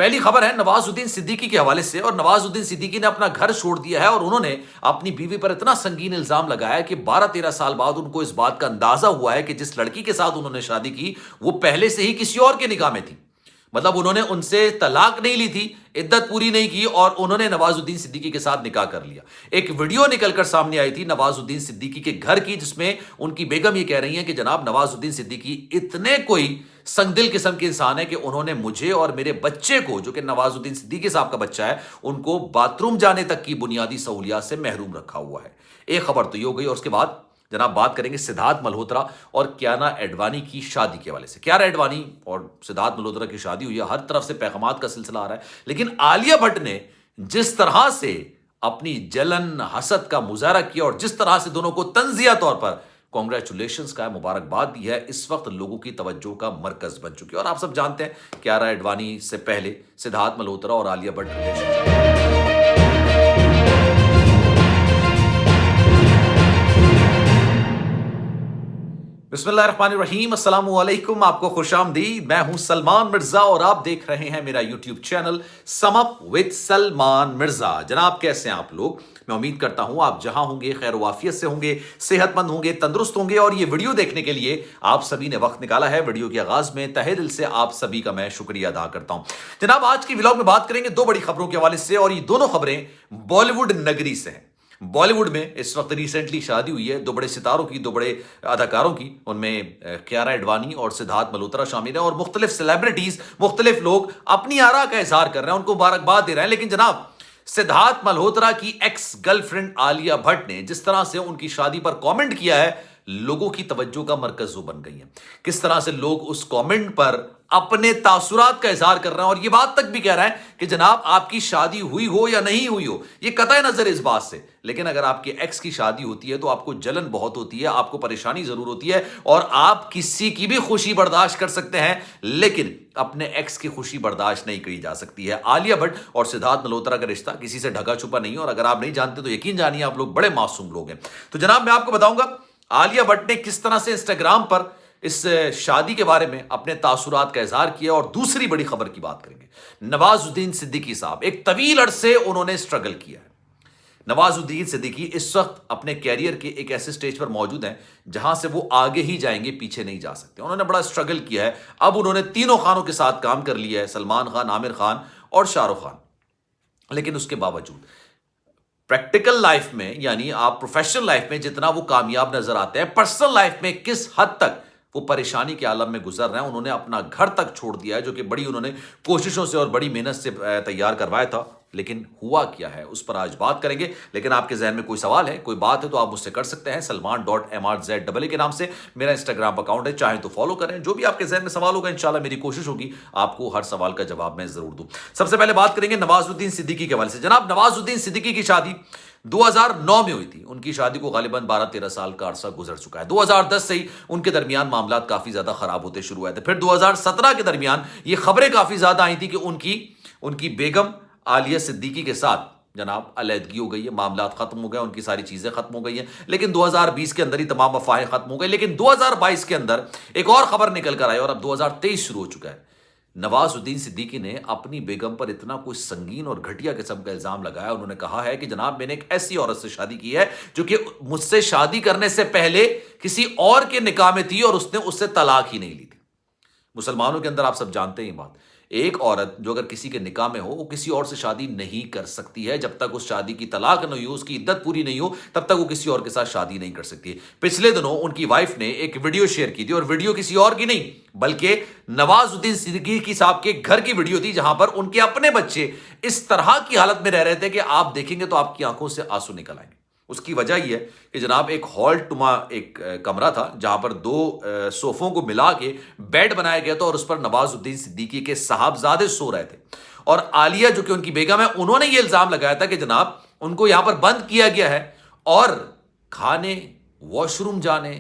पहली खबर है नवाजुद्दीन सिद्दीकी के हवाले से। और नवाजुद्दीन सिद्दीकी ने अपना घर छोड़ दिया है और उन्होंने अपनी बीवी पर इतना संगीन इल्जाम लगाया कि 12-13 साल बाद उनको इस बात का अंदाजा हुआ है कि जिस लड़की के साथ उन्होंने शादी की वो पहले से ही किसी और के निकाह में थी। मतलब उन्होंने उनसे तलाक नहीं ली थी, इद्दत पूरी नहीं की और उन्होंने नवाजुद्दीन सिद्दीकी के साथ निकाह कर लिया। एक वीडियो निकलकर सामने आई थी नवाजुद्दीन सिद्दीकी के घर की, जिसमें उनकी बेगम ये कह रही हैं कि जनाब नवाजुद्दीन सिद्दीकी इतने कोई संगदिल किस्म के इंसान है कि उन्होंने मुझे और मेरे बच्चे को, जो कि नवाजुद्दीन सिद्दीकी साहब का बच्चा है, उनको बाथरूम जाने तक की बुनियादी सहूलियात से महरूम रखा हुआ है। एक खबर तो ये हो गई। और उसके बाद जनाब बात करेंगे सिद्धार्थ मल्होत्रा और कियारा एडवाणी की शादी के हवाले से। कियारा एडवाणी और सिद्धार्थ मल्होत्रा की शादी हुई है, हर तरफ से पैगामात का सिलसिला आ रहा है। लेकिन आलिया भट्ट ने जिस तरह से अपनी जलन हसद का मुजाहरा किया और जिस तरह से दोनों को तंजिया तौर पर कॉन्ग्रेचुलेशंस का मुबारकबाद दी है, इस वक्त लोगों की तवज्जो का मरकज बन चुकी है। और आप सब जानते हैं कियारा एडवाणी से पहले सिद्धार्थ मल्होत्रा और आलिया भट्ट रिलेशन। बिस्मिल्लाहिर्रहमानिर्रहीम, अस्सलामु अलैकुम, आपको खुशामदीद। मैं हूं सलमान मिर्जा और आप देख रहे हैं मेरा YouTube channel sum up with Salman Mirza. जनाब कैसे हैं आप लोग? मैं उम्मीद करता हूं आप जहां होंगे खैर वाफियत से होंगे, सेहतमंद होंगे, तंदुरुस्त होंगे। और ये वीडियो देखने के लिए आप सभी ने वक्त निकाला है। वीडियो के आगाज में तहे दिल से आप सभी का मैं शुक्रिया अदा करता हूं। जनाब आज की व्लॉग में बात करेंगे दो बड़ी खबरों के हवाले से और ये दोनों खबरें बॉलीवुड नगरी से हैं। बॉलीवुड में इस वक्त रिसेंटली शादी हुई है दो बड़े सितारों की, दो बड़े अदाकारों की। उनमें कियारा एडवाणी और सिद्धार्थ मल्होत्रा शामिल है और मुख्तलिफ सेलिब्रिटीज, मुख्तलिफ लोग अपनी आरा का इजहार कर रहे हैं, उनको मुबारकबाद दे रहे हैं। लेकिन जनाब सिद्धार्थ मल्होत्रा की एक्स गर्लफ्रेंड आलिया भट्ट ने जिस तरह से उनकी शादी पर कमेंट किया है, लोगों की तवज्जो का मरकज वो बन गई है। किस तरह से लोग उस कमेंट पर अपने तासुरात का इजहार कर रहे हैं और ये बात तक भी कह रहा है कि जनाब आपकी शादी हुई हो या नहीं हुई हो, ये कतई नजर इस बात से। लेकिन अगर आपके एक्स की शादी होती है तो आपको जलन बहुत होती है, आपको परेशानी जरूर होती है और आप किसी की भी खुशी बर्दाश्त कर सकते हैं, लेकिन अपने एक्स की खुशी बर्दाश्त नहीं की जा सकती है। आलिया भट्ट और सिद्धार्थ मल्होत्रा का रिश्ता किसी से ढका छुपा नहीं है और अगर आप नहीं जानते तो यकीन जानिए आप लोग बड़े मासूम लोग हैं। तो जनाब मैं आपको बताऊंगा आलिया भट्ट ने किस तरह से इंस्टाग्राम पर इस शादी के बारे में अपने तासुरात का इजहार किया। और दूसरी बड़ी खबर की बात करेंगे, नवाजुद्दीन सिद्दीकी साहब एक तवील अरसे उन्होंने स्ट्रगल किया है। नवाजुद्दीन सिद्दीकी इस वक्त अपने कैरियर के एक ऐसे स्टेज पर मौजूद हैं जहां से वो आगे ही जाएंगे, पीछे नहीं जा सकते। उन्होंने बड़ा स्ट्रगल किया है। अब उन्होंने तीनों खानों के साथ काम कर लिया है, सलमान खान, आमिर खान और शाहरुख खान। लेकिन उसके बावजूद प्रैक्टिकल लाइफ में, यानी आप प्रोफेशनल लाइफ में जितना वो कामयाब नजर आते हैं, पर्सनल लाइफ में किस हद तक वो परेशानी के आलम में गुजर रहे हैं। उन्होंने अपना घर तक छोड़ दिया है, जो कि बड़ी उन्होंने कोशिशों से और बड़ी मेहनत से तैयार करवाया था। लेकिन हुआ क्या है उस पर आज बात करेंगे। लेकिन आपके जहन में कोई सवाल है, कोई बात है तो आप मुझसे कर सकते हैं। Salman.mrza के नाम से मेरा इंस्टाग्राम अकाउंट है, चाहे तो फॉलो करें। जो भी आपके जहन में सवाल होगा इंशाल्लाह मेरी कोशिश होगी आपको हर सवाल का जवाब मैं जरूर दूं। सबसे पहले बात करेंगे नवाजुद्दीन सिद्दीकी के हवाले से। जनाब नवाजुद्दीन सिद्दीकी की शादी 2009 में हुई थी। उनकी शादी को गालिबन 12-13 साल का अरसा गुजर चुका है। 2010 से ही उनके दरमियान मामलात काफी ज्यादा खराब होते शुरू हुए थे। फिर 2017 के दरमियान ये खबरें काफी ज्यादा आई थी कि उनकी बेगम आलिया सिद्दीकी के साथ जनाब अलहदगी हो गई है, मामलात खत्म हो गए, उनकी सारी चीजें खत्म हो गई हैं। लेकिन 2020 के अंदर ही तमाम अफवाहें खत्म हो गई। लेकिन 2022 के अंदर एक और खबर निकल कर आई और अब 2023 शुरू हो चुका है। नवाजुद्दीन सिद्दीकी ने अपनी बेगम पर इतना कुछ संगीन और घटिया किस्म का इल्जाम लगाया। उन्होंने कहा है कि जनाब मैंने एक ऐसी औरत से शादी की है जो कि मुझसे शादी करने से पहले किसी और के निकाह में थी और उसने उससे तलाक ही नहीं ली थी। मुसलमानों के अंदर आप सब जानते हैं बात, एक औरत जो अगर किसी के निकाह में हो वो किसी और से शादी नहीं कर सकती है। जब तक उस शादी की तलाक नहीं हो, उसकी इद्दत पूरी नहीं हो, तब तक वो किसी और के साथ शादी नहीं कर सकती। पिछले दिनों उनकी वाइफ ने एक वीडियो शेयर की थी और वीडियो किसी और की नहीं बल्कि नवाजुद्दीन सिद्दीकी साहब के घर की वीडियो थी, जहां पर उनके अपने बच्चे इस तरह की हालत में रह रहे थे कि आप देखेंगे तो आपकी आंखों से आंसू निकल आएंगे। उसकी वजह यह है कि जनाब एक हॉल टुमा एक कमरा था जहां पर दो सोफों को मिला के बेड बनाया गया था और उस पर नवाजुद्दीन सिद्दीकी के साहबजादे सो रहे थे। और आलिया जो कि उनकी बेगम है, उन्होंने ये इल्जाम लगाया था कि जनाब उनको यहां पर बंद किया गया है और खाने, वॉशरूम जाने,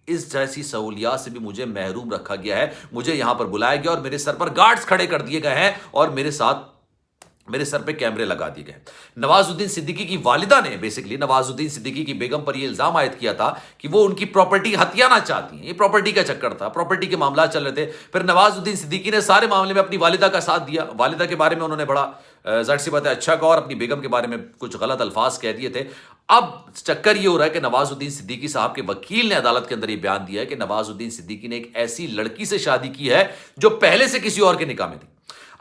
इस जैसी सहूलियात से भी मुझे महरूम रखा गया है। मुझे यहां पर बुलाया गया और मेरे सर पर गार्ड्स खड़े कर दिए गए हैं और मेरे साथ मेरे सर पे कैमरे लगा दिए गए। नवाजुद्दीन सिद्दीकी की वालिदा ने बेसिकली नवाजुद्दीन सिद्दीकी की बेगम पर यह इल्जाम आयद किया था कि वो उनकी प्रॉपर्टी हथियाना चाहती हैं। ये प्रॉपर्टी का चक्कर था, प्रॉपर्टी के मामला चल रहे थे। फिर नवाजुद्दीन सिद्दीकी ने सारे मामले में अपनी वालिदा का साथ दिया। वालिदा के बारे में उन्होंने बड़ा जाहिर सी बात है अच्छा कहा और अपनी बेगम के बारे में कुछ गलत अल्फाज कह दिए थे। अब चक्कर ये हो रहा है कि नवाजुद्दीन सिद्दीकी साहब के वकील ने अदालत के अंदर ये बयान दिया है कि नवाजुद्दीन सिद्दीकी ने एक ऐसी लड़की से शादी की है जो पहले से किसी और के निकाह में थी।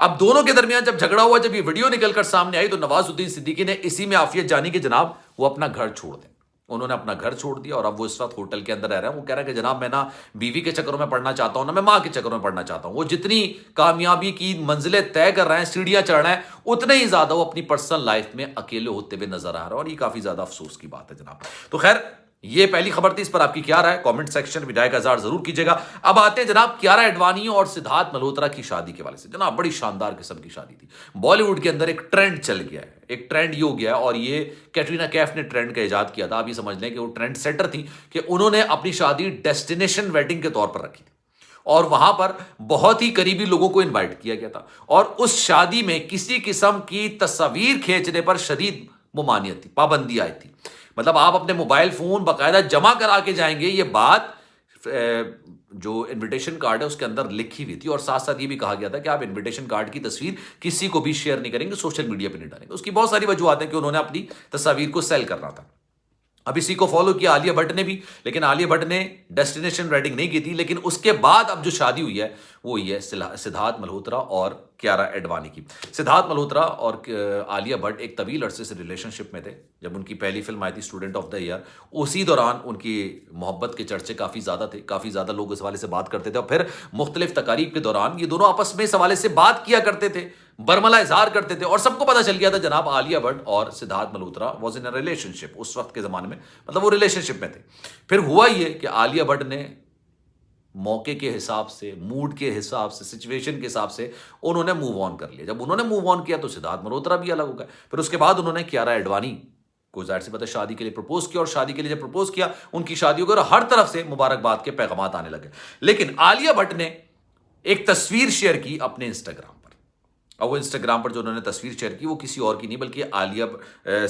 अब दोनों के दरमियान जब झगड़ा हुआ, जब ये वीडियो निकलकर सामने आई, तो नवाजुद्दीन सिद्दीकी ने इसी में आफियत जानी कि जनाब वो अपना घर छोड़ दें। उन्होंने अपना घर छोड़ दिया और अब वो इस वक्त होटल के अंदर रह रहे हैं। वो कह रहे हैं कि जनाब मैं ना बीवी के चक्करों में पड़ना चाहता हूं, ना मैं मां के चक्करों में पड़ना चाहता हूं। वो जितनी कामयाबी की मंजिलें तय कर रहे हैं, सीढ़ियां चढ़ रहे हैं, उतने ही ज्यादा वो अपनी पर्सनल लाइफ में अकेले होते हुए नजर आ रहा है और ये काफी ज्यादा अफसोस की बात है जनाब। तो खैर ये पहली खबर थी, इस पर आपकी क्या राय, कमेंट सेक्शन में राय का इज़हार जरूर कीजिएगा। अब आते हैं जनाब कियारा एडवाणी और सिद्धार्थ मल्होत्रा की शादी के वाले से। जनाब बड़ी शानदार किस्म की शादी थी। बॉलीवुड के अंदर एक ट्रेंड चल गया है, एक ट्रेंड ये हो गया है और ये कैटरीना कैफ ने ट्रेंड का इजाद किया था। आप ये समझ लें कि वो ट्रेंड सेटर थी कि उन्होंने अपनी शादी डेस्टिनेशन वेडिंग के तौर पर रखी थी और वहां पर बहुत ही करीबी लोगों को इनवाइट किया गया था और उस शादी में किसी किस्म की तस्वीर खींचने पर शदीद मुमानियत थी, पाबंदी आई थी। मतलब आप अपने मोबाइल फोन बाकायदा जमा करा के जाएंगे, ये बात जो इनविटेशन कार्ड है उसके अंदर लिखी हुई थी और साथ साथ ये भी कहा गया था कि आप इनविटेशन कार्ड की तस्वीर किसी को भी शेयर नहीं करेंगे, सोशल मीडिया पे नहीं डालेंगे। उसकी बहुत सारी वजूहत है कि उन्होंने अपनी तस्वीर को सेल करना था। अब इसी को फॉलो किया आलिया भट्ट ने भी, लेकिन आलिया भट्ट ने डेस्टिनेशन वेडिंग नहीं की थी। लेकिन उसके बाद अब जो शादी हुई है वो हुई है सिद्धार्थ मल्होत्रा और कियारा एडवाणी की। सिद्धार्थ मल्होत्रा और आलिया भट्ट एक तवील अरसे से रिलेशनशिप में थे। जब उनकी पहली फिल्म आई थी स्टूडेंट ऑफ द ईयर, उसी दौरान उनकी मोहब्बत के चर्चे काफ़ी ज़्यादा थे, काफ़ी ज़्यादा लोग इस हवाले से बात करते थे और फिर मुख्तलिफ तकारीब के दौरान ये दोनों आपस में इस हवाले से बात किया करते थे, बरमला इजहार करते थे और सबको पता चल गया था जनाब आलिया भट्ट और Siddharth Malhotra was in a relationship. उस वक्त के ज़माने में मतलब वो रिलेशनशिप में थे। फिर हुआ ये कि आलिया भट्ट ने मौके के हिसाब से, मूड के हिसाब से, सिचुएशन के हिसाब से उन्होंने मूव ऑन कर लिया। जब उन्होंने मूव ऑन किया तो सिद्धार्थ मल्होत्रा भी अलग हो गए। फिर उसके बाद उन्होंने कियारा एडवाणी को जाहिर सी बात है शादी के लिए प्रपोज किया और शादी के लिए जब प्रपोज किया उनकी शादी हो गई और हर तरफ से मुबारकबाद के पैगामात आने लगे। लेकिन आलिया भट्ट ने एक तस्वीर शेयर की अपने इंस्टाग्राम पर और वो इंस्टाग्राम पर जो उन्होंने तस्वीर शेयर की वो किसी और की नहीं बल्कि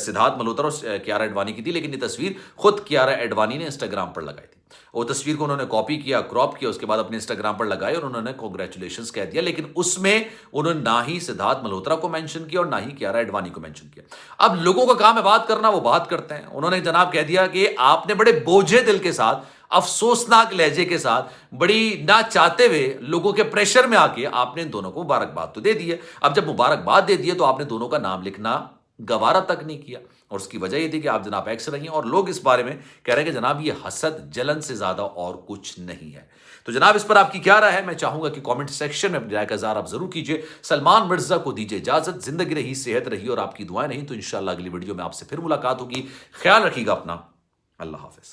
सिद्धार्थ मल्होत्रा और कियारा एडवाणी की थी। लेकिन ये तस्वीर खुद कियारा एडवाणी ने इंस्टाग्राम पर लगाई थी। वो तस्वीर को उन्होंने कॉपी किया, क्रॉप किया, उसके बाद अपने इंस्टाग्राम पर लगाई और उन्होंने कांग्रेचुलेशंस कह दिया। लेकिन उसमें उन्होंने ना ही सिद्धार्थ मल्होत्रा को मेंशन किया और ना ही कियारा एडवाणी को मेंशन किया। अब लोगों का काम है बात करना, वो बात करते हैं। उन्होंने जनाब कह दिया कि आपने बड़े बोझे दिल के साथ, अफसोसनाक लहजे के साथ, बड़ी ना चाहते हुए, लोगों के प्रेशर में आके आपने इन दोनों को मुबारकबाद तो दे दी है। अब जब मुबारकबाद दे दी है तो आपने दोनों का नाम लिखना गवारा तक नहीं किया और उसकी वजह यह थी कि आप जनाब एक्स रही हैं और लोग इस बारे में कह रहे हैं कि जनाब ये हसद जलन से ज्यादा और कुछ नहीं है। तो जनाब इस पर आपकी क्या राय है? मैं चाहूंगा कि कमेंट सेक्शन में अपनी राय का इज़हार आप जरूर कीजिए। सलमान मिर्जा को दीजिए इजाजत। जिंदगी रही, सेहत रही और आपकी दुआएं नहीं तो इंशाल्लाह अगली वीडियो में आपसे फिर मुलाकात होगी। ख्याल रखिएगा अपना। अल्लाह हाफिज।